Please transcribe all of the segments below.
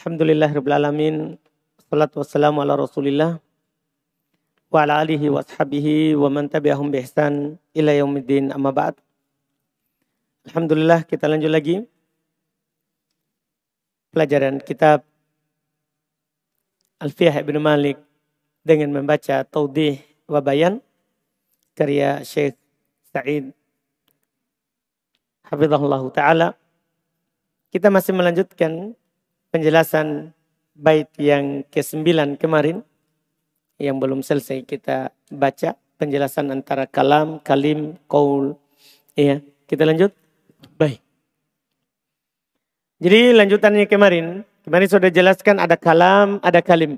Alhamdulillahirabbil alamin. Wassalatu wassalamu ala Rasulillah wa ala alihi wa ashabihi wa man tabi'ahum bi ihsan ila yaumiddin, amma ba'd. Alhamdulillah, kita lanjut lagi pelajaran kitab Alfiyah Ibnu Malik dengan membaca Taudih wa Bayan karya Syekh Sa'id hafizahullah taala. Kita masih melanjutkan penjelasan bait yang ke-9 kemarin yang belum selesai kita baca, penjelasan antara kalam, kalim, qaul. Iya, kita lanjut. Baik. Jadi lanjutannya kemarin sudah jelaskan ada kalam, ada kalim.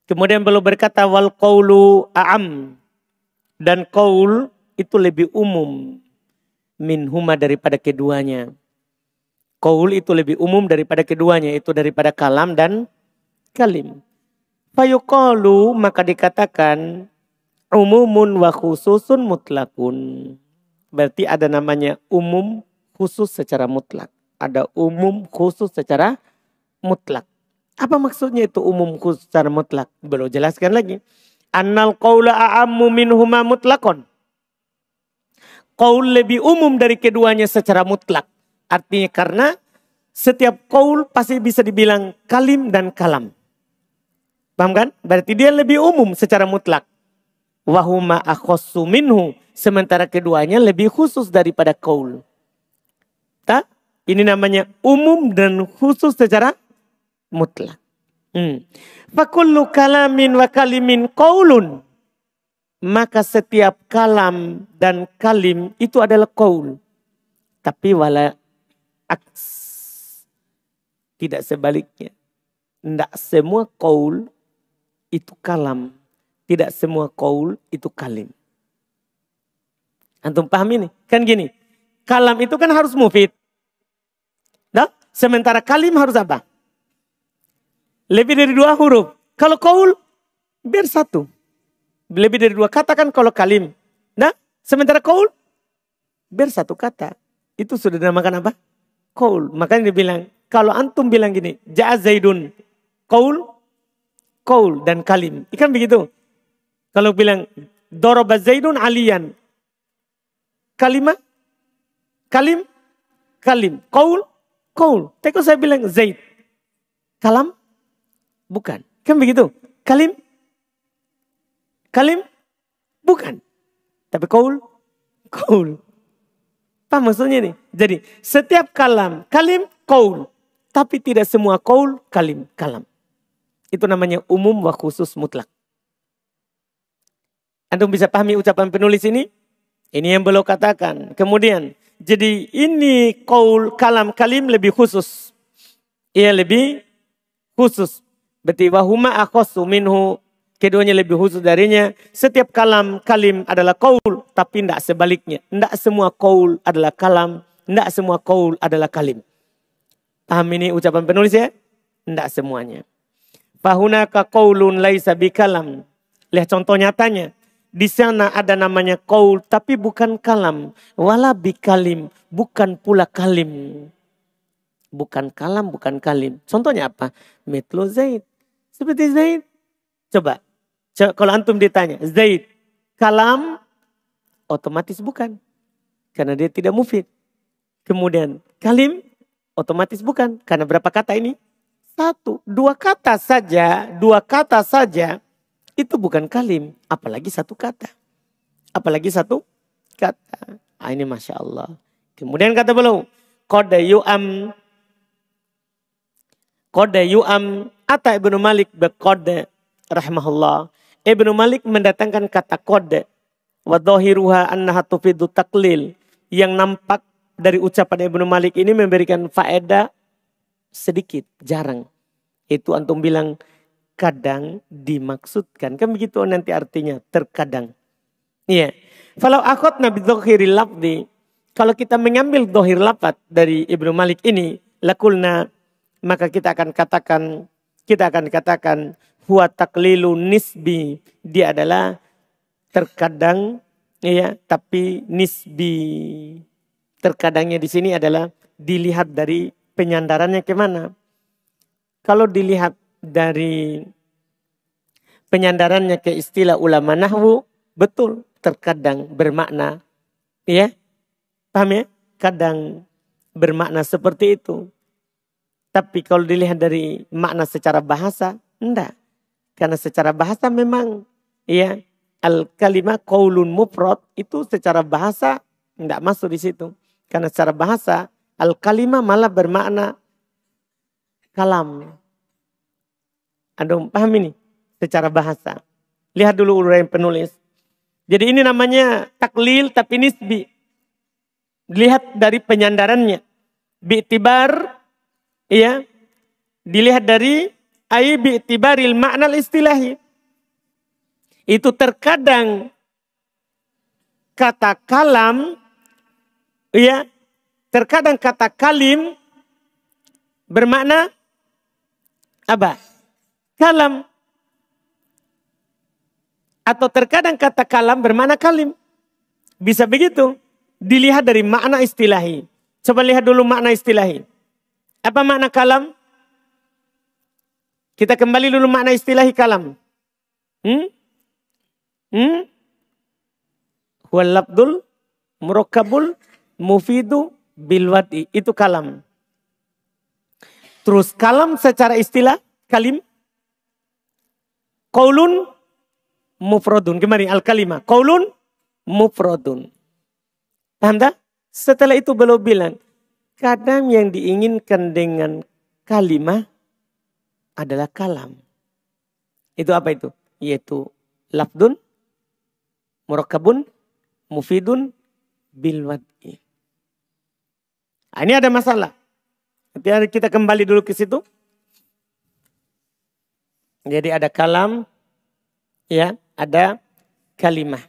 Kemudian belum berkata wal qaulu a'am, dan qaul itu lebih umum minhuma daripada keduanya. Qaul itu lebih umum daripada keduanya, itu daripada kalam dan kalim. Fayuqalu, maka dikatakan umumun wa khususun mutlakun. Berarti ada namanya umum khusus secara mutlak. Ada umum khusus secara mutlak. Apa maksudnya itu umum khusus secara mutlak? Belum jelaskan lagi. Annal qaula a'ammu minhuma mutlakun. Qaul lebih umum dari keduanya secara mutlak. Artinya karena setiap qaul pasti bisa dibilang kalim dan kalam. Paham kan? Berarti dia lebih umum secara mutlak. Wahuma akhossu minhu. Sementara keduanya lebih khusus daripada qaul. Ini namanya umum dan khusus secara mutlak. Fakullu kalamin wa kalimin qaulun. Maka setiap kalam dan kalim itu adalah qaul. Tapi wala aks, tidak sebaliknya. Tidak semua qaul itu kalam. Tidak semua qaul itu kalim. Antum paham ini? Kan gini. Kalam itu kan harus mufid. Nah, sementara kalim harus apa? Lebih dari 2 huruf. Kalau qaul, biar 1. Lebih dari 2 kata kan kalau kalim. Nah, sementara qaul, biar 1 kata. Itu sudah dinamakan apa? Qaul. Makanya dibilang, kalau antum bilang gini, ja'a zaidun, qaul, qaul dan kalim. Ikan begitu. Kalau bilang, daraba zaidun aliyan, kalimah, kalim, kalim, qaul, qaul. Tapi kalau saya bilang zaid, kalam, bukan. Kan begitu. Kalim, kalim, bukan. Tapi qaul, qaul. Apa maksudnya nih? Jadi setiap kalam, kalim, qaul. Tapi tidak semua qaul, kalim, kalam. Itu namanya umum wa khusus mutlak. Antum bisa pahami ucapan penulis ini? Ini yang beliau katakan. Kemudian, jadi ini qaul, kalam, kalim lebih khusus. Ia lebih khusus. Berarti wahuma akhossu minhu. Keduanya lebih khusus darinya. Setiap kalam, kalim adalah qaul. Tapi tidak sebaliknya. Tidak semua qaul adalah kalam. Tidak semua qaul adalah kalim. Paham ini ucapan penulis ya? Tidak semuanya. Fahunaka qaulun laisa bikalam. Lihat contoh nyatanya. Di sana ada namanya qaul. Tapi bukan kalam. Wala bikalim. Bukan pula kalim. Bukan kalam, bukan kalim. Contohnya apa? Mitlu Zaid. Seperti Zaid. Coba kalau antum ditanya, Zaid, kalam, otomatis bukan. Karena dia tidak mufid. Kemudian kalim, otomatis bukan. Karena berapa kata ini? 1. 2 kata saja, 2 kata saja, itu bukan kalim. Apalagi 1 kata. Apalagi 1 kata. Ini Masya Allah. Kemudian kata beliau, Qada yu'am, Ata Ibnu Malik beqada rahimahullah. Ibnu Malik mendatangkan kata qad wa dhahiruha annaha tufidu taklil, yang nampak dari ucapan Ibnu Malik ini memberikan faedah sedikit, jarang. Itu antum bilang kadang dimaksudkan, kan begitu nanti artinya terkadang. Iya. Falau akhadna bi dhahiril lafzi, kalau kita mengambil dhahir lafaz dari Ibnu Malik ini, lakulna, maka kita akan katakan huwa taklilu nisbi, dia adalah terkadang ya, tapi nisbi. Terkadangnya di sini adalah dilihat dari penyandarannya kemana. kalau dilihat dari penyandarannya ke istilah ulama nahwu, betul terkadang bermakna, ya, paham ya? Kadang bermakna seperti itu. Tapi kalau dilihat dari makna secara bahasa, enggak. Karena secara bahasa memang, ya, al-kalimah qaulun mufrad itu secara bahasa enggak masuk di situ. Karena secara bahasa al-kalimah malah bermakna kalam. Anda paham ini? Secara bahasa. Lihat dulu uraian penulis. Jadi ini namanya taklil tapi nisbi. Lihat dari penyandarannya. Bi'tibar, ya, dilihat dari bi'tibaril ma'nal istilahi. Itu terkadang kata kalam, ya, terkadang kata kalim bermakna apa? Kalam. Atau terkadang kata kalam bermakna kalim. Bisa begitu. Dilihat dari makna istilahi. Coba lihat dulu makna istilahi. Apa makna kalam? Kita kembali dulu makna istilahi kalam. Huwal labdul murakkabul mufidu bilwadi. Itu kalam. Terus kalam secara istilah, kalim. Qaulun mufradun. Kemarin al-kalimah. Qaulun mufradun. Paham tak? Setelah itu beliau bilang, kadang yang diinginkan dengan kalimah adalah kalam. Itu apa itu? Yaitu lafdun, murakkabun, mufidun, bilwad'i. Nah, ini ada masalah. Nanti kita kembali dulu ke situ. Jadi ada kalam, ya, ada kalimah.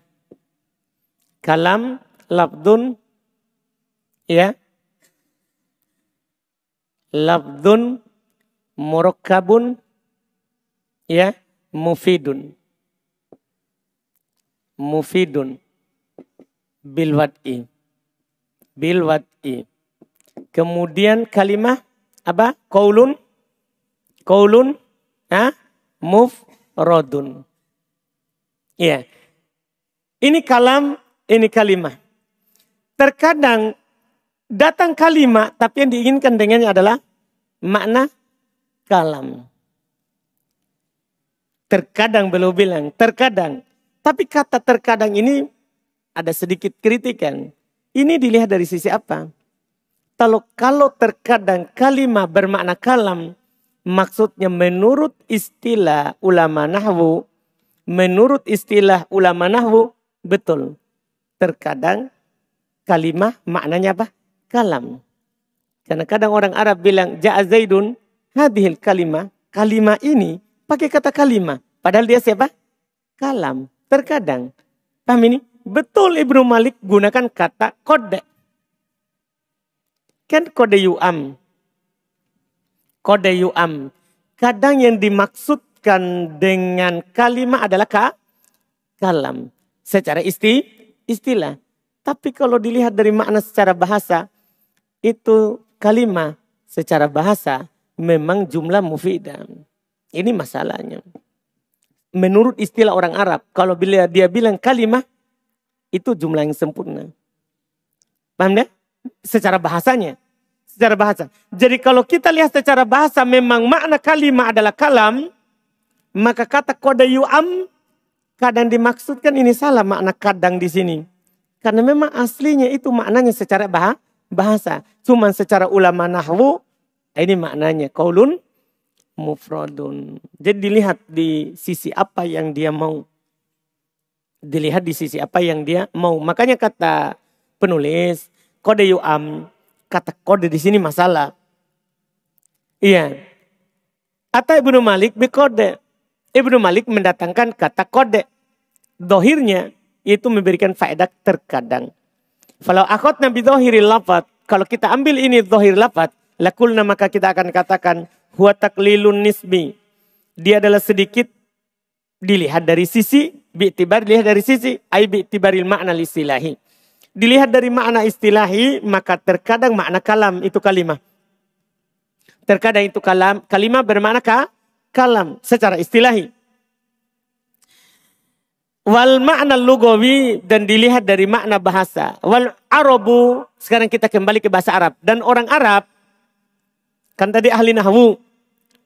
Kalam, lafdun, ya, lafdun, murakkabun, ya, mufidun. Mufidun, bilwad'i. Bilwad'i. Kemudian kalimah apa? Qaulun, qaulun, mufradun. Ya. Ini kalam, ini kalimah. Terkadang datang kalimat tapi yang diinginkan dengannya adalah makna kalam. Terkadang beliau bilang, terkadang. Tapi kata terkadang ini ada sedikit kritikan. Ini dilihat dari sisi apa? Kalau terkadang kalimat bermakna kalam, maksudnya menurut istilah ulama nahwu, betul. Terkadang kalimat maknanya apa? Kalam. Karena kadang orang Arab bilang, Ja'a Zaidun, hadhil kalimah. Kalimah ini pakai kata kalimah. Padahal dia siapa? Kalam. Terkadang. Paham ini? Betul Ibnu Malik gunakan kata kode. Kan kode yu'am. Kode yu'am. Kadang yang dimaksudkan dengan kalimat adalah kalam. Secara istilah. Tapi kalau dilihat dari makna secara bahasa, itu kalimat secara bahasa memang jumlah mufidah. Ini masalahnya. Menurut istilah orang Arab, kalau dia bilang kalimat, itu jumlah yang sempurna. Paham ya? Secara bahasanya. Secara bahasa. Jadi kalau kita lihat secara bahasa memang makna kalimat adalah kalam, maka kata kode yu'am kadang dimaksudkan ini salah makna kadang di sini. Karena memang aslinya itu maknanya secara bahasa. Cuman secara ulama nahwu, ini maknanya qaulun mufradun. Jadi dilihat di sisi apa yang dia mau. Dilihat di sisi apa yang dia mau. Makanya kata penulis, kode yu'am, kata kode di sini masalah. Iya. Atau Ibnu Malik bikode. Ibnu Malik mendatangkan kata kode. Dohirnya itu memberikan faedah terkadang. Kalau akhadna bidhahiril lafaz, kalau kita ambil ini dhahir lafaz, lakulna maka kita akan katakan huwa taklilun nisbi. Dia adalah sedikit dilihat dari sisi, bi'tibar dilihat dari sisi, ai bi'tibaril makna istilahi. Dilihat dari makna istilahi, maka terkadang makna kalam itu kalimah. Terkadang itu kalimah bermakna kalam secara istilahi. Wal makna lugawi, dan dilihat dari makna bahasa. Wal arabu, sekarang kita kembali ke bahasa Arab. Dan orang Arab, kan tadi ahli nahwu.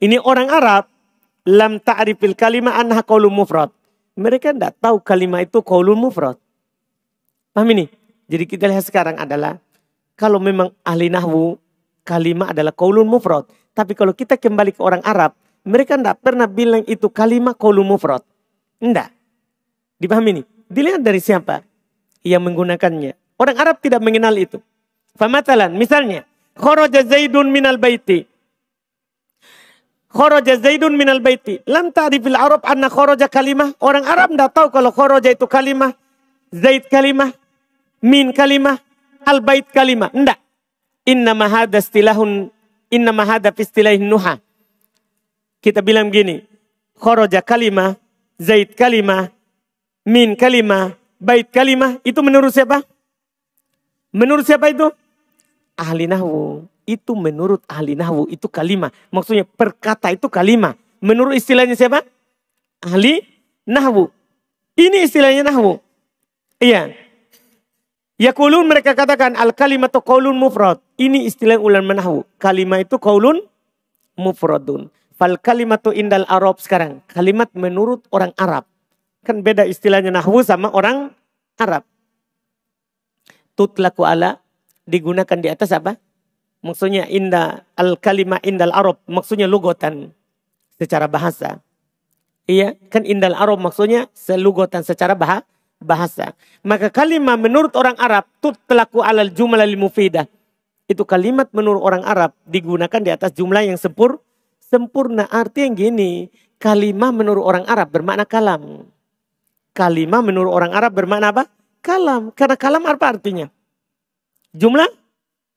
Ini orang Arab, lam ta'rifil kalimah anha qaulun mufrad. Mereka tidak tahu kalimah itu qaulun mufrad. Paham ini? Jadi kita lihat sekarang adalah, kalau memang ahli nahwu, kalimah adalah qaulun mufrad. Tapi kalau kita kembali ke orang Arab, mereka tidak pernah bilang itu kalimah qaulun mufrad. Tidak. Dipahami ini? Dilihat dari siapa yang menggunakannya. Orang Arab tidak mengenal itu. Famatalan, misalnya, kharaja Zaidun minal baiti. Kharaja Zaidun minal baiti. Lam ta'rifil Arab anna kharaja kalimah. Orang Arab tidak tahu kalau kharaja itu kalimah, Zaid kalimah, min kalimah, al-bait kalimah. Tidak. Innama hadha fi istilahin nuha. Kita bilang begini, kharaja kalimah, Zaid kalimah, min kalimah, bait kalimah, itu menurut siapa? Menurut siapa itu? Ahli nahwu. Itu menurut ahli nahwu itu kalimah. Maksudnya perkata itu kalimah. Menurut istilahnya siapa? Ahli nahwu. Ini istilahnya nahwu. Iya. Yaqulun, mereka katakan al kalimatu qaulun mufrad. Ini istilah ulama nahwu. Kalimah itu qaulun mufradun. Fal kalimatu indal Arab sekarang. Kalimat menurut orang Arab. Kan beda istilahnya nahwu sama orang Arab. Tutlaku ala, digunakan di atas apa? Maksudnya inda al kalimah indal Arab. Maksudnya lugotan secara bahasa. Iya, kan indal Arab maksudnya selugotan secara bahasa. Maka kalimat menurut orang Arab tutlaku alal jumlah mufidah. Itu kalimat menurut orang Arab digunakan di atas jumlah yang sempurna. Arti yang gini, kalimat menurut orang Arab bermakna kalam. Kalimah menurut orang Arab bermakna apa? Kalam. Karena kalam apa artinya? Jumlah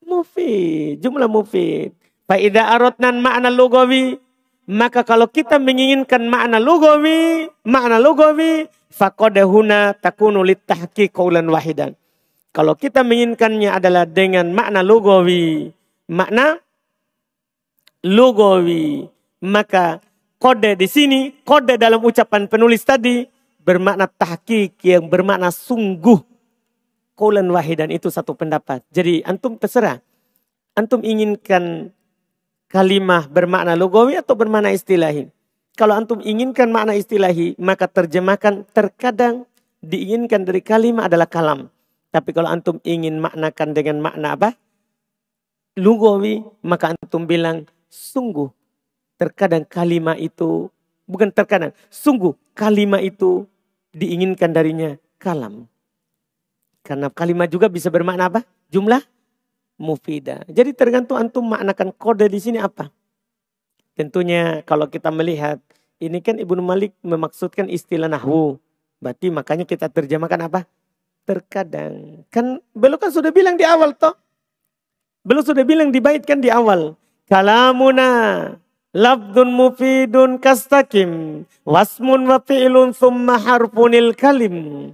mufid. Jumlah mufid. Fa'idha aradnan makna lugawi. Maka kalau kita menginginkan makna lugawi, faqadahuna takunu litahqiq qaulan wahidan. Kalau kita menginginkannya adalah dengan makna lugawi, maka kode di sini, kode dalam ucapan penulis tadi bermakna tahqiq, yang bermakna sungguh. Qaulan wahidan, itu satu pendapat. Jadi antum terserah. Antum inginkan kalimah bermakna lugawi atau bermakna istilahi. Kalau antum inginkan makna istilahi, maka terjemahkan terkadang diinginkan dari kalimah adalah kalam. Tapi kalau antum ingin maknakan dengan makna apa? Lugawi, maka antum bilang sungguh. Terkadang kalimah itu, bukan terkadang, sungguh kalimah itu diinginkan darinya kalam. Karena kalimat juga bisa bermakna apa? Jumlah mufidah. Jadi tergantung antum maknakan kode di sini apa. Tentunya kalau kita melihat, ini kan Ibnu Malik memaksudkan istilah nahwu. Berarti makanya kita terjemahkan apa? Terkadang. Kan beliau kan sudah bilang di awal toh. Beliau sudah bilang di bait kan di awal. Kalamuna labdun mufidun kastakim. Wasmun wa fi'lun summa harfunil kalim.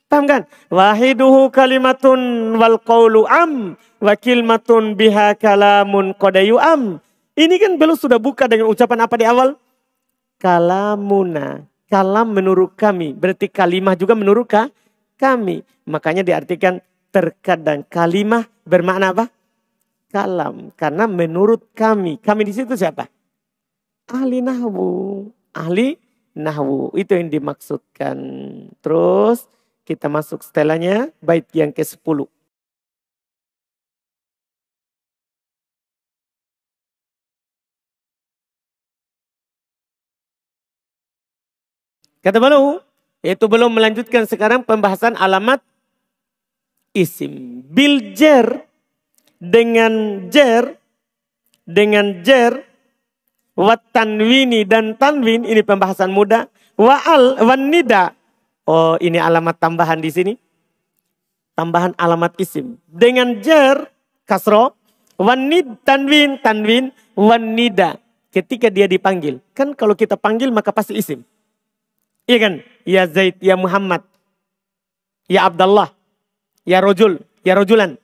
Paham kan? Wahiduhu kalimatun wal qawlu am. Wa kilmatun biha kalamun qadayu am. Ini kan beliau sudah buka dengan ucapan apa di awal? Kalamuna. Kalam menurut kami. Berarti kalimah juga menurut kami. Makanya diartikan terkadang kalimah bermakna apa? Kalam. Karena menurut kami. Kami di situ siapa? Ahli nahwu. Ahli nahwu. Itu yang dimaksudkan. Terus kita masuk setelahnya bait yang ke-10. Kata beliau, yaitu belum melanjutkan sekarang pembahasan alamat isim. Bil jer, dengan jer, wa tanwini dan tanwin, ini pembahasan mudah. Wan nida. Oh, ini alamat tambahan di sini. Tambahan alamat isim. Dengan jer, kasro, wan nid, tanwin, wan nida. Ketika dia dipanggil. Kan kalau kita panggil maka pasti isim. Iya kan? Ya Zaid, ya Muhammad, ya Abdullah, ya Rojul, ya Rojulan.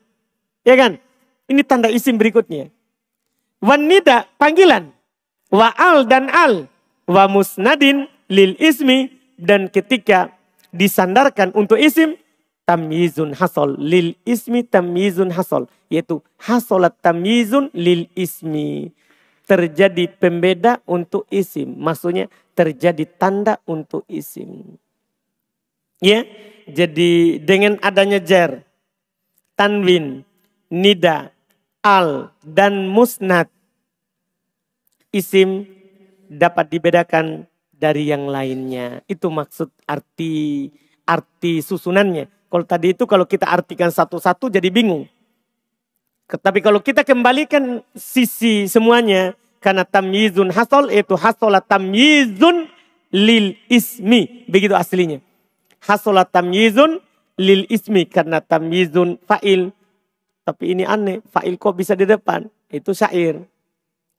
Iya kan? Ini tanda isim berikutnya. Wan nida panggilan. Wa al dan al. Wa musnadin lil ismi. Dan ketika disandarkan untuk isim. Tamyizun hasol. Lil ismi tamyizun hasol. Yaitu hasolat tamyizun lil ismi. Terjadi pembeda untuk isim. Maksudnya terjadi tanda untuk isim. Ya. Jadi dengan adanya jar. Tanwin. Nida. Al dan musnad, isim dapat dibedakan dari yang lainnya. Itu maksud arti susunannya. Kalau tadi itu kalau kita artikan satu-satu jadi bingung. Tapi kalau kita kembalikan sisi semuanya, karena tamyizun hasol itu hasolat tamyizun lil ismi. Begitu aslinya. Hasolat tamyizun lil ismi karena tamyizun fa'il. Tapi ini aneh, fa'il kok bisa di depan? Itu syair.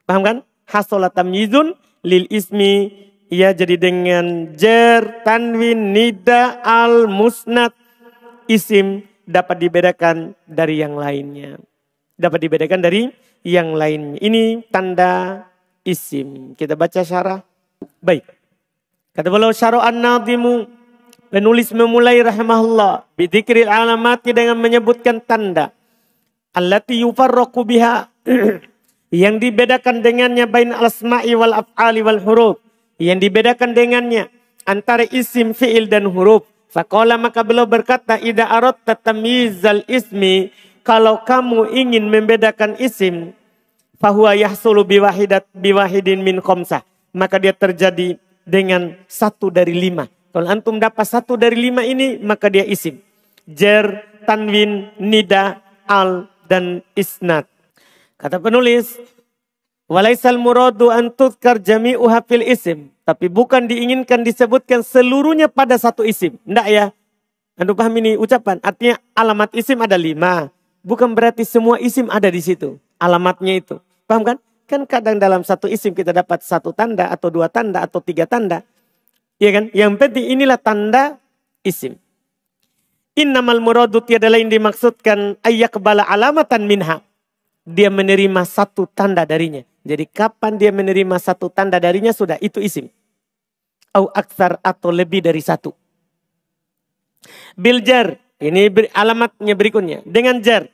Paham kan? Hasolat tamyizun lil ismi. Ya jadi dengan jar, tanwin, nida, al, musnad, isim dapat dibedakan dari yang lainnya. Dapat dibedakan dari yang lainnya. Ini tanda isim. Kita baca syarah. Baik. Kata beliau syara'an nadimu. Penulis memulai rahimahullah. Bidzikril alamati dengan menyebutkan tanda. Allati yufarraqu biha yang dibedakan dengannya bain al-asma'i wal af'ali wal huruf, yang dibedakan dengannya antara isim, fi'il dan huruf. Faqala maka beliau berkata idza aradta tamyizal ismi, kalau kamu ingin membedakan isim, fahuwa yahsulu biwahidin min khamsah, maka dia terjadi dengan 1 dari 5. Kalau antum dapat 1 dari 5 ini maka dia isim. Jar, tanwin, nida, al dan isnad. Kata penulis, walaisal muradu an tudkar jami'uha fil isim. Tapi bukan diinginkan disebutkan seluruhnya pada satu isim. Enggak ya. Anda paham ini ucapan? Artinya alamat isim ada 5. Bukan berarti semua isim ada di situ. Alamatnya itu. Paham kan? Kan kadang dalam satu isim kita dapat 1 tanda atau 2 tanda atau 3 tanda. Iya kan? Yang penting inilah tanda isim. Innamal muradu tiada lain dimaksudkan ayyakbala alamatan minha. Dia menerima 1 tanda darinya. Jadi kapan dia menerima 1 tanda darinya sudah itu isim. Au aksar atau lebih dari 1. Bil jar. Ini alamatnya berikutnya. Dengan jar.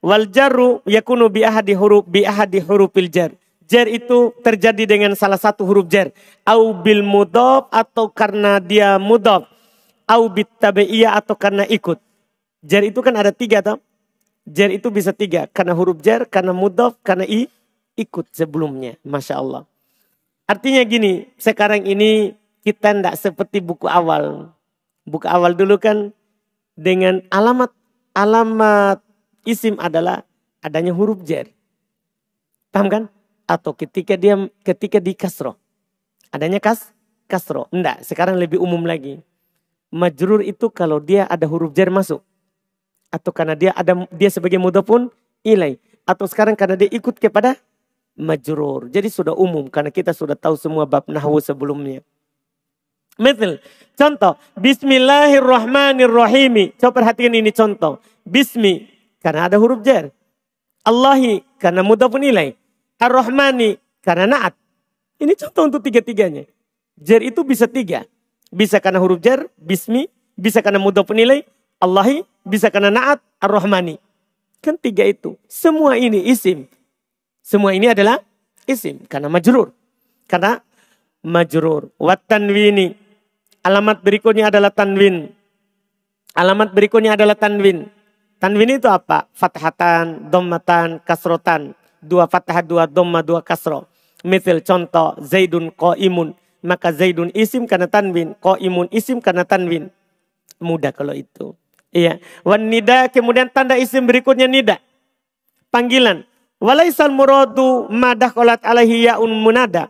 Wal jarru yakunu bi ahadi hurufil jar. Jar itu terjadi dengan salah satu huruf jar. Au bil mudhaf atau karena dia mudhaf. Au bit tabi'iyah atau karena ikut. Jar itu kan ada 3 toh. Jar itu bisa 3. Karena huruf jar, karena mudhaf, karena ikut sebelumnya. Masya Allah. Artinya gini, sekarang ini kita tidak seperti buku awal. Buku awal dulu kan dengan alamat isim adalah adanya huruf jar. Paham kan? Atau ketika di kasroh. Adanya kasroh. Enggak, sekarang lebih umum lagi. Majrur itu kalau dia ada huruf jar masuk. Atau karena dia sebagai mudhafun ilai. Atau sekarang karena dia ikut kepada majrur. Jadi sudah umum karena kita sudah tahu semua bab nahwu sebelumnya. Misal, contoh. Bismillahirrahmanirrahim. Coba perhatikan ini contoh. Bismi karena ada huruf jar. Allahi karena mudhafun ilai. Ar-Rahmani karena na'at. Ini contoh untuk 3-tiganya. Jar itu bisa 3. Bisa karena huruf jar, bismi, bisa karena mudhafun ilaih, Allahi, bisa karena na'at, ar-Rahmani. Kan 3 itu. Semua ini isim. Semua ini adalah isim. Karena majrur. Karena majrur. Wat tanwini. Alamat berikutnya adalah tanwin. Alamat berikutnya adalah tanwin. Tanwin itu apa? Fathatan, dhammatan, kasrotan. 2 fathah, 2 dhamma, 2 kasroh. Misal contoh, Zaidun qaimun. Maka Zaidun isim karena tanwin. Qaimun isim karena tanwin. Mudah kalau itu. Iya. Wan nida kemudian tanda isim berikutnya nida. Panggilan. Walaisal muradu madah qolat alaihi ya'un munada.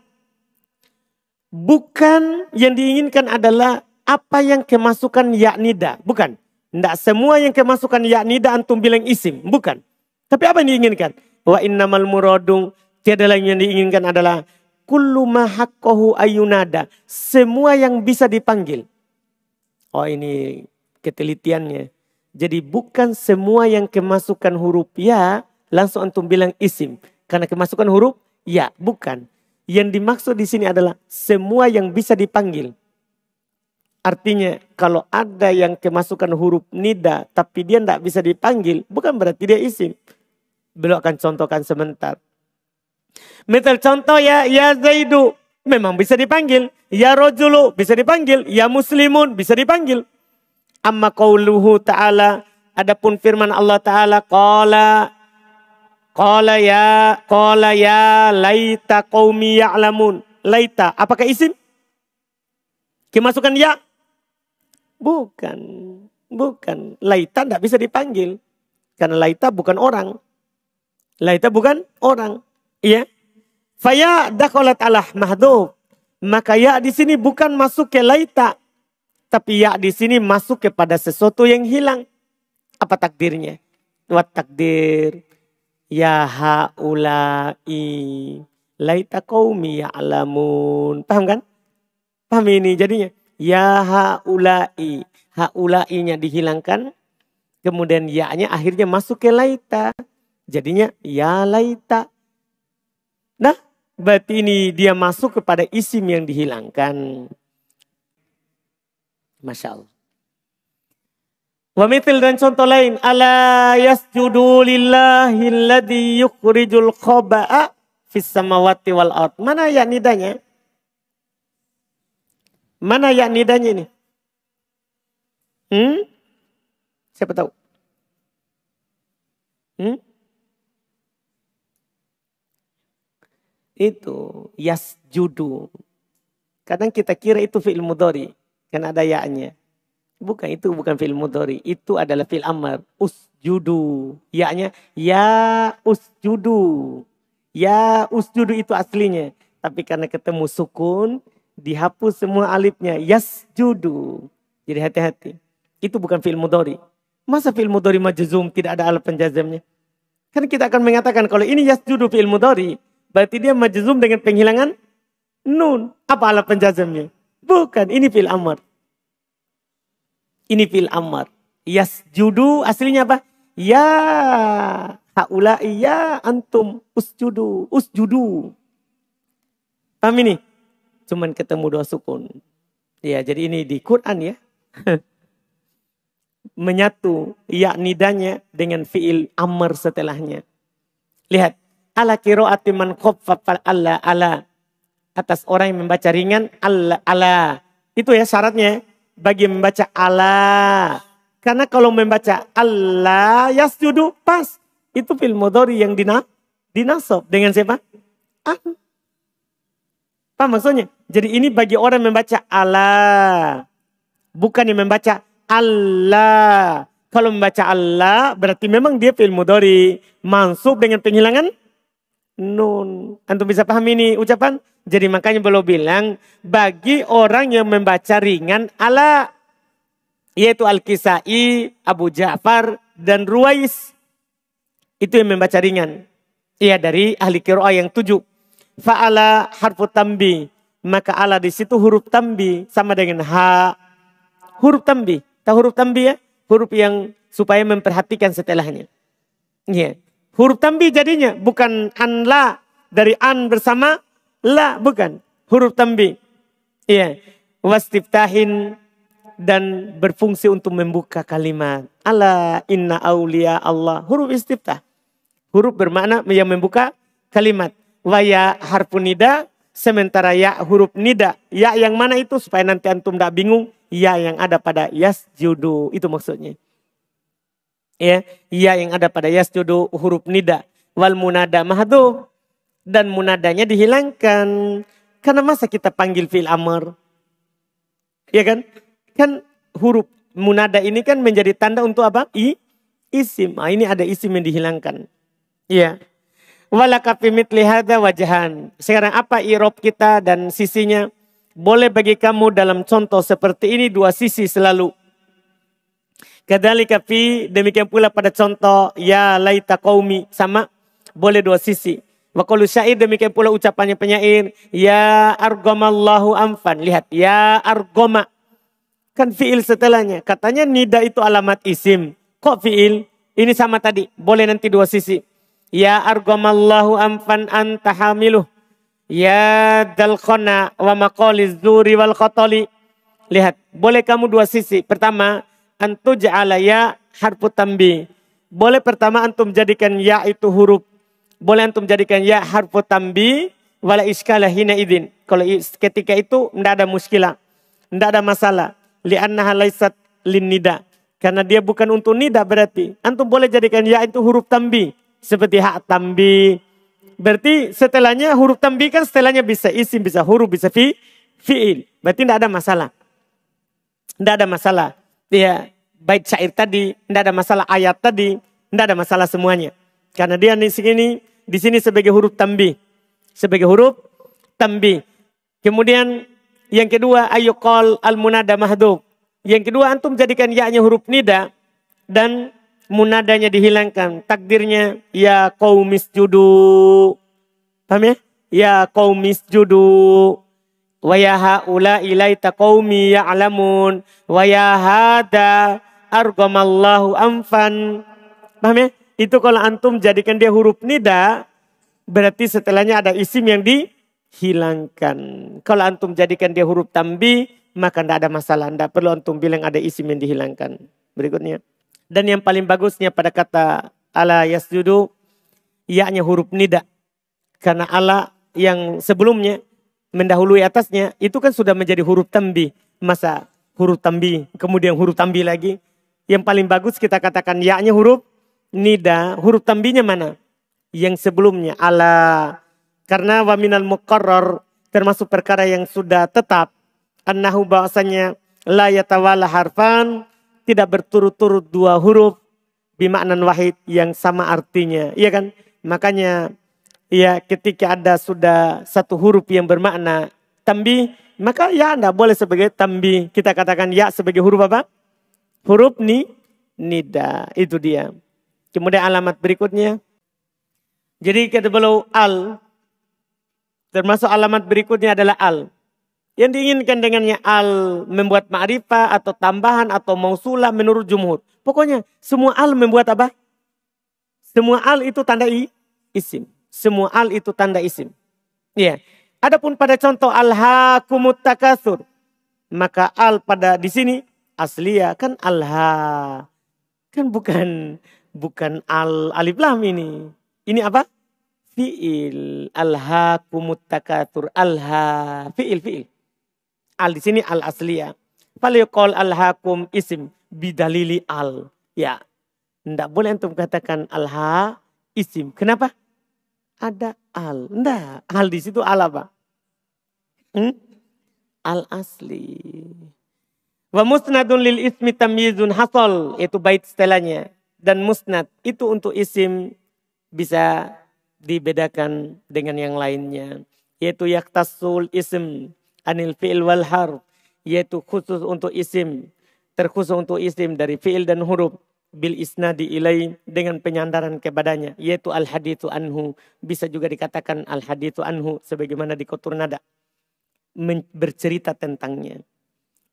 Bukan yang diinginkan adalah apa yang kemasukan ya nida. Bukan. Tidak semua yang kemasukan ya nida antum bilang isim. Bukan. Tapi apa yang diinginkan? Wa innamal muradu. Tiada lain yang diinginkan adalah kullu ma haqqahu ayunada. Semua yang bisa dipanggil. Oh ini ketelitiannya. Jadi bukan semua yang kemasukan huruf ya langsung antum bilang isim. karena kemasukan huruf ya, bukan. Yang dimaksud di sini adalah semua yang bisa dipanggil. Artinya kalau ada yang kemasukan huruf nida tapi dia tidak bisa dipanggil, bukan berarti dia isim. Beliau akan contohkan sebentar. Misal contoh ya Zaidu memang bisa dipanggil. Ya rojulu bisa dipanggil. Ya muslimun bisa dipanggil. Amma qauluhu ta'ala, adapun firman Allah Ta'ala, Qala ya laita qaumi ya'lamun. Laita, apakah isim? Kemasukan ya? Bukan. Laita tidak bisa dipanggil. Karena laita bukan orang. Iya. Faya dakhalat alah mahdhuf. Maka ya di sini bukan masuk ke laita. Tapi ya di sini masuk kepada sesuatu yang hilang. Apa takdirnya? Wat takdir. Ya haula'i laita qaumi ya'lamun. Paham kan? Paham ini jadinya? Ya haula'i. Haula'inya dihilangkan. Kemudian ya-nya akhirnya masuk ke laita. Jadinya ya laita. Nah, berarti ini dia masuk kepada isim yang dihilangkan. Masya Allah. Wa mithil dan contoh lain. Ala yasjudu lillahi alladhi yukhrijul khaba'a fis samawati wal ard. Mana ya nidanya? Mana ya nidanya ini? Siapa tahu? Itu yasjudu. Kadang kita kira itu fi'il mudhari. Kan ada ya-nya. Bukan, itu bukan fi'il mudhari. Itu adalah fi'il amr. Usjudu. Ya-nya ya usjudu. Ya usjudu itu aslinya. Tapi karena ketemu sukun, dihapus semua alifnya. Yasjudu. Jadi hati-hati. Itu bukan fi'il mudhari. Masa fi'il mudhari majzum tidak ada alif penjazamnya? Kan kita akan mengatakan kalau ini yasjudu fi'il mudhari, berarti dia majzum dengan penghilangan nun. Apa alif penjazamnya? Bukan, ini fi'il amr. Ini fi'il amr. Yasjudu aslinya apa? Ya haula'i ya antum usjudu. Usjudu. Paham ini? Cuman ketemu dua sukun. Ya, jadi ini di Quran ya. Menyatu ya nidanya dengan fi'il amr setelahnya. Lihat. Ala qiraati man khaffafa ala. Atas orang yang membaca ringan ala. Itu ya syaratnya bagi membaca ala. Karena kalau membaca Allah yasjudu pas. Itu fi'il mudhari yang dinasab dengan siapa? An. Apa maksudnya? Jadi ini bagi orang membaca Allah. Bukan yang membaca Allah. Kalau membaca Allah berarti memang dia fi'il mudhari mansub dengan penghilangan nun. Antum bisa paham ini ucapan? Jadi makanya beliau bilang bagi orang yang membaca ringan ala, yaitu Al-Kisai, Abu Ja'far dan Ruwais. Itu yang membaca ringan. Iya, dari ahli qiraah yang 7. Fa'ala harfu tambi. Maka ala di situ huruf tambi sama dengan ha. Huruf tambi. Tahu huruf tambi ya? Huruf yang supaya memperhatikan setelahnya. Iya. Huruf tambi jadinya bukan an la. Dari an bersama la, bukan. Huruf tambi. Iya. Wastiftahin dan berfungsi untuk membuka kalimat. Ala inna awliya Allah. Huruf istiftah. Huruf bermakna yang membuka kalimat. Waya harfun nida. Sementara ya huruf nida. Ya yang mana itu supaya nanti antum tidak bingung. Ya yang ada pada yasjudu. Itu maksudnya. Ya yang ada pada yasjudu huruf nida. Wal munada mahdhuf. Dan munadanya dihilangkan. Karena masa kita panggil fi'il amr. Ya kan? Kan huruf munada ini kan menjadi tanda untuk apa? Isim. Ini ada isim yang dihilangkan. Iya. Walaka fi mithli hadza wajhan. Sekarang apa i'rab kita dan sisinya? Boleh bagi kamu dalam contoh seperti ini dua sisi selalu. Kadzalika fi, demikian pula pada contoh ya laita qaumi, sama boleh dua sisi. Wa qaulu syair, demikian pula ucapannya penyair, ya argomallahu anfan. Lihat, ya argoma. Kan fiil setelahnya. Katanya nida itu alamat isim. Kok fiil? Ini sama tadi. Boleh nanti dua sisi. Ya argamallahu amfan anta hamiluh. Ya dalkhona wa maqaliz zuri wal khatali. Lihat, boleh kamu dua sisi. Pertama, antu ja'ala ya harfu tambi. Boleh pertama antum jadikan ya itu huruf. Boleh antum jadikan ya harfu tambi. Wala iskalah hina idin. Kalau ketika itu tidak ada muskilah. Tidak ada masalah. Li'annaha laysat lin nida. Karena dia bukan untuk nida berarti. Antum boleh jadikan ya itu huruf tambi. Seperti hak tambi. Berarti setelahnya huruf tambi kan setelahnya bisa isim, bisa huruf, bisa fi'il. Berarti tidak ada masalah. Tidak ada masalah. Ya, bait syair tadi, tidak ada masalah ayat tadi, tidak ada masalah semuanya. Karena dia di sini sebagai huruf tambi. Sebagai huruf tambi. Kemudian yang kedua ayyuqal al-munada mahdhuf. Yang kedua antum jadikan ya-nya huruf nida dan munadanya dihilangkan. Takdirnya ya qaumis judu. Paham ya? Ya qaumis judu. Wa ya haula ilaita qaumi ya'lamun. Wa ya hada argamallahu anfan. Paham ya? Itu kalau antum jadikan dia huruf nida, berarti setelahnya ada isim yang dihilangkan. Kalau antum jadikan dia huruf tambi, maka tidak ada masalah. Tidak perlu antum bilang ada isim yang dihilangkan. Berikutnya. Dan yang paling bagusnya pada kata ala yasjudu, ya-nya huruf nida. Karena ala yang sebelumnya mendahului atasnya, itu kan sudah menjadi huruf tambi. Masa huruf tambi, kemudian huruf tambi lagi. Yang paling bagus kita katakan ya-nya huruf nida. Huruf tambinya mana? Yang sebelumnya ala. Karena wa minal muqarrar, termasuk perkara yang sudah tetap. Annahu bahasanya la yatawala harfan, tidak berturut-turut dua huruf bimaknan wahid yang sama artinya. Iya kan? Makanya ya ketika ada sudah satu huruf yang bermakna tambi, maka ya anda boleh sebagai tambi. Kita katakan ya sebagai huruf apa? Huruf nida. Itu dia. Kemudian alamat berikutnya. Jadi kita belum al. Termasuk alamat berikutnya adalah al. Yang diinginkan dengannya al membuat ma'rifah atau tambahan atau mausulah menurut jumhur. Pokoknya semua al membuat apa? Semua al itu tanda isim. Semua al itu tanda isim. Ya. Adapun pada contoh alhaakumut takatsur, maka al pada di sini asliyah kan alha. Kan bukan al alif lam ini. Ini apa? Fi'il. Alhaakumut takatsur. Alha. Fi'il. Al di sini al asliyah. Falyaqul alhaakum isim bidalili al. Ya. Tidak boleh antum katakan alha isim. Kenapa? Ada al. Tidak. Al di situ al apa? Al asli. Wa musnadun lil ismi tamyizun hasol. Itu bait setelahnya. Dan musnad itu untuk isim bisa dibedakan dengan yang lainnya. Yaitu yaktasul ism anil fi'il wal harf. Yaitu khusus untuk isim. Terkhusus untuk isim dari fi'il dan huruf. Bil isnadi ilai dengan penyandaran kepadanya. Yaitu al hadithu anhu. Bisa juga dikatakan al hadithu anhu. Sebagaimana di kotur nada. Bercerita tentangnya.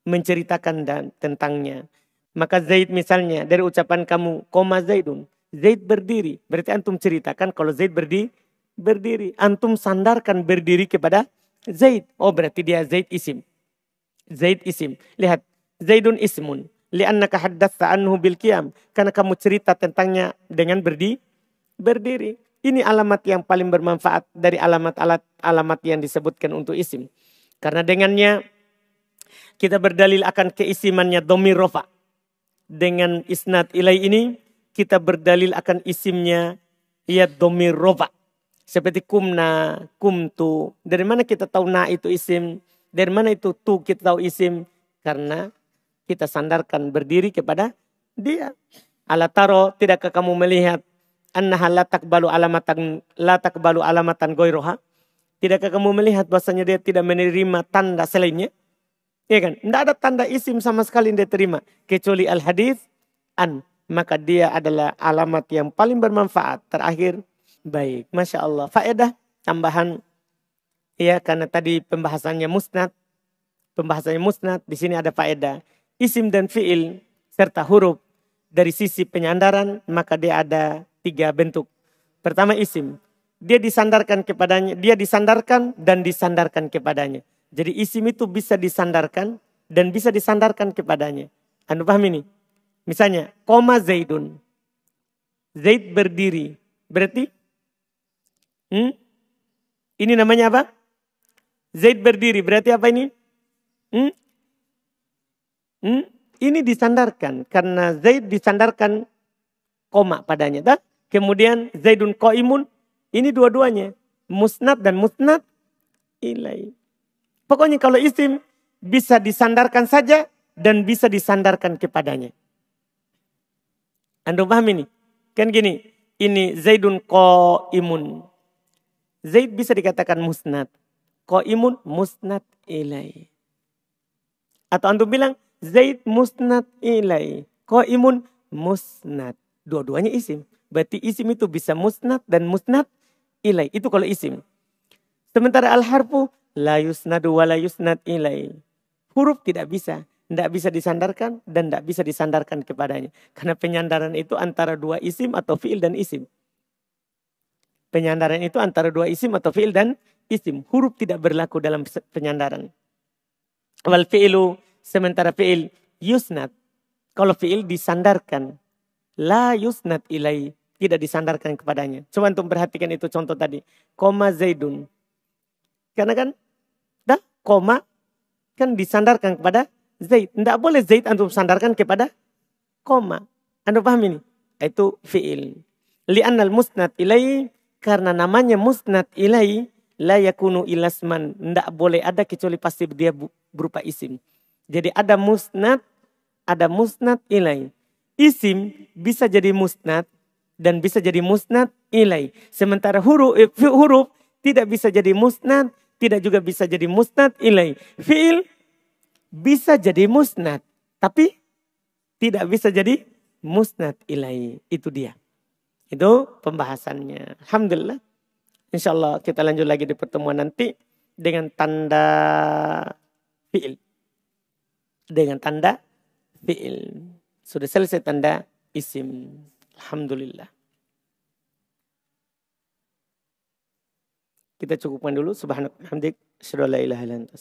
Menceritakan tentangnya. Maka Zaid misalnya dari ucapan kamu. Koma Zaidun. Zaid berdiri. Berarti antum ceritakan kalau Zaid berdiri. Antum sandarkan berdiri kepada Zaid. Oh berarti dia Zaid isim. Zaid isim. Lihat. Zaidun ismun. Li'annaka haddatsa anhu bil qiyam. Karena kamu cerita tentangnya dengan berdiri. Ini alamat yang paling bermanfaat dari alamat yang disebutkan untuk isim. Karena dengannya kita berdalil akan keisimannya dhamir rafa. Dengan isnad ilai ini kita berdalil akan isimnya ya dhamir rafa. Seperti kumna, kumtu. Dari mana kita tahu na itu isim? Dari mana itu tu kita tahu isim? Karena kita sandarkan berdiri kepada dia. Ala taro, tidakkah kamu melihat annaha la taqbalu alamatan ghairuha? Tidakkah kamu melihat bahasanya dia tidak menerima tanda selainnya? Ya kan? Tidak ada tanda isim sama sekali yang dia terima. Kecuali al-hadith an. Maka dia adalah alamat yang paling bermanfaat. Terakhir, baik. Masya Allah. Faedah tambahan. Ya, karena tadi pembahasannya musnad. Di sini ada faedah. Isim dan fi'il serta huruf. Dari sisi penyandaran, maka dia ada 3 bentuk. Pertama isim. Dia disandarkan kepadanya, dia disandarkan dan disandarkan kepadanya. Jadi isim itu bisa disandarkan dan bisa disandarkan kepadanya. Anda paham ini? Misalnya, koma Zaidun. Zaid berdiri. Berarti, ini namanya apa? Zaid berdiri. Berarti apa ini? Ini disandarkan. Karena Zaid disandarkan koma padanya. Dan kemudian Zaidun qaimun. Ini dua-duanya. Musnad dan musnad ilai. Pokoknya kalau isim bisa disandarkan saja dan bisa disandarkan kepadanya. Anda paham ini? Kan gini, ini Zaidun qaimun. Zaid bisa dikatakan musnad. Qaimun musnad ilai. Atau antum bilang Zaid musnad ilai. Qaimun musnad. Dua-duanya isim. Berarti isim itu bisa musnad dan musnad ilai. Itu kalau isim. Sementara al-harfu la yusnadu wa la yusnad ilai. Huruf tidak bisa. Tidak bisa disandarkan dan tidak bisa disandarkan kepadanya. Karena penyandaran itu antara dua isim atau fi'il dan isim. Penyandaran itu antara dua isim atau fi'il dan isim. Huruf tidak berlaku dalam penyandaran. Wal fi'lu, sementara fi'il yusnad. Kalau fi'il disandarkan. La yusnad ilai. Tidak disandarkan kepadanya. Coba untuk perhatikan itu contoh tadi. Koma Zaidun. Karena kan, koma kan disandarkan kepada Zaid. Tidak boleh Zaid antum sandarkan kepada koma. Anda paham ini? Itu fi'il. Li'annal musnad ilai. Karena namanya musnad ilai. La yakunu ilasman. Tidak boleh ada kecuali pasti dia berupa isim. Jadi ada musnad ilai. Isim bisa jadi musnad dan bisa jadi musnad ilai. Sementara huruf tidak bisa jadi musnad, tidak juga bisa jadi musnad ilai. Fi'il bisa jadi musnad, tapi tidak bisa jadi musnad ilai. Itu dia. Itu pembahasannya. Alhamdulillah. InsyaAllah kita lanjut lagi di pertemuan nanti dengan tanda fi'il. Dengan tanda fi'il. Sudah selesai tanda isim. Alhamdulillah. Kita cukupkan dulu. Subhanallah. Alhamdulillah. Asyhadu an la ilaha illa anta.